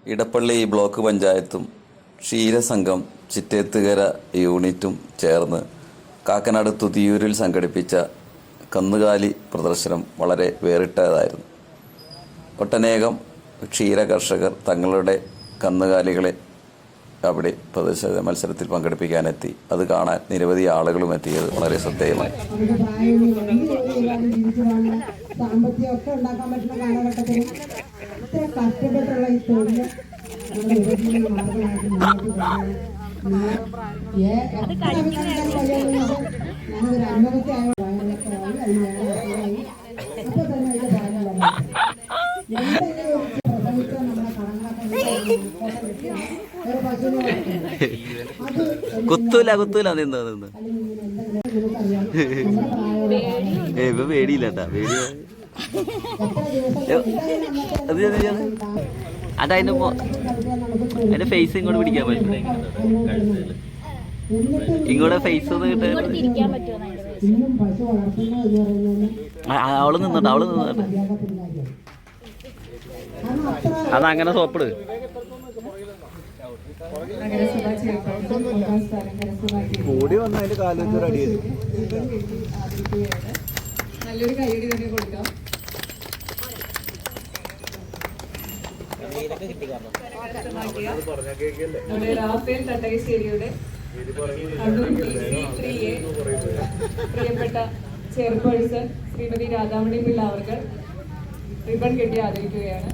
Edappally block പഞ്ചായത്തും ക്ഷീരസംഘം ചിറ്റേത്തുകര യൂണിറ്റും ചേർന്ന് കാക്കനാട് തുതിയൂരിൽ സംഘടിപ്പിച്ച കന്നുകാലി പ്രദർശനം വളരെ വേറിട്ടതായിരുന്നു. ഒട്ടനേകം ക്ഷീര കർഷകർ തങ്ങളുടെ കന്നുകാലികളെ അവിടെ മത്സരത്തിൽ പങ്കെടുപ്പിക്കാനെത്തി. അത് കാണാൻ നിരവധി ആളുകളും എത്തിയത് വളരെ ശ്രദ്ധേയമായി. സാമ്പത്തികമൊക്കെ ഉണ്ടാക്കാൻ പറ്റുന്ന കാലഘട്ടത്തിൽ ഇത്ര കഷ്ടപ്പെട്ടുള്ള ഈ തൊഴിൽ ഞാനൊരു അനുഭവത്തെ അപ്പൊ തന്നെ അതിന്റെ ഫലം വരാം. പ്രസവിച്ച നമ്മളെ ഒരു പശുവിനെ കുത്തൂല നിന്ന് പേടിയില്ലട്ടാ അതിന്റെ ഫേസ് ഇങ്ങോട്ട് പിടിക്കാൻ പറ്റില്ല. ഇങ്ങോട്ട് ഫേസ് ഒന്ന് കിട്ടാൻ അവള് നിന്നോട്ടെ അതങ്ങനെ സോപ്പിട്. കൂടി വന്ന അതിന്റെ കാലത്ത് റെഡി നല്ലൊരു കൈയടി തന്നെ കൊടുക്കാം. നമ്മുടെ റാഫേൽ തട്ടകശ്ശേരിയുടെ പ്രിയപ്പെട്ട ചെയർപേഴ്സൺ ശ്രീമതി രാധാമണി പിള്ള അവർ റിബൺ കെട്ടി ആദരിക്കുകയാണ്.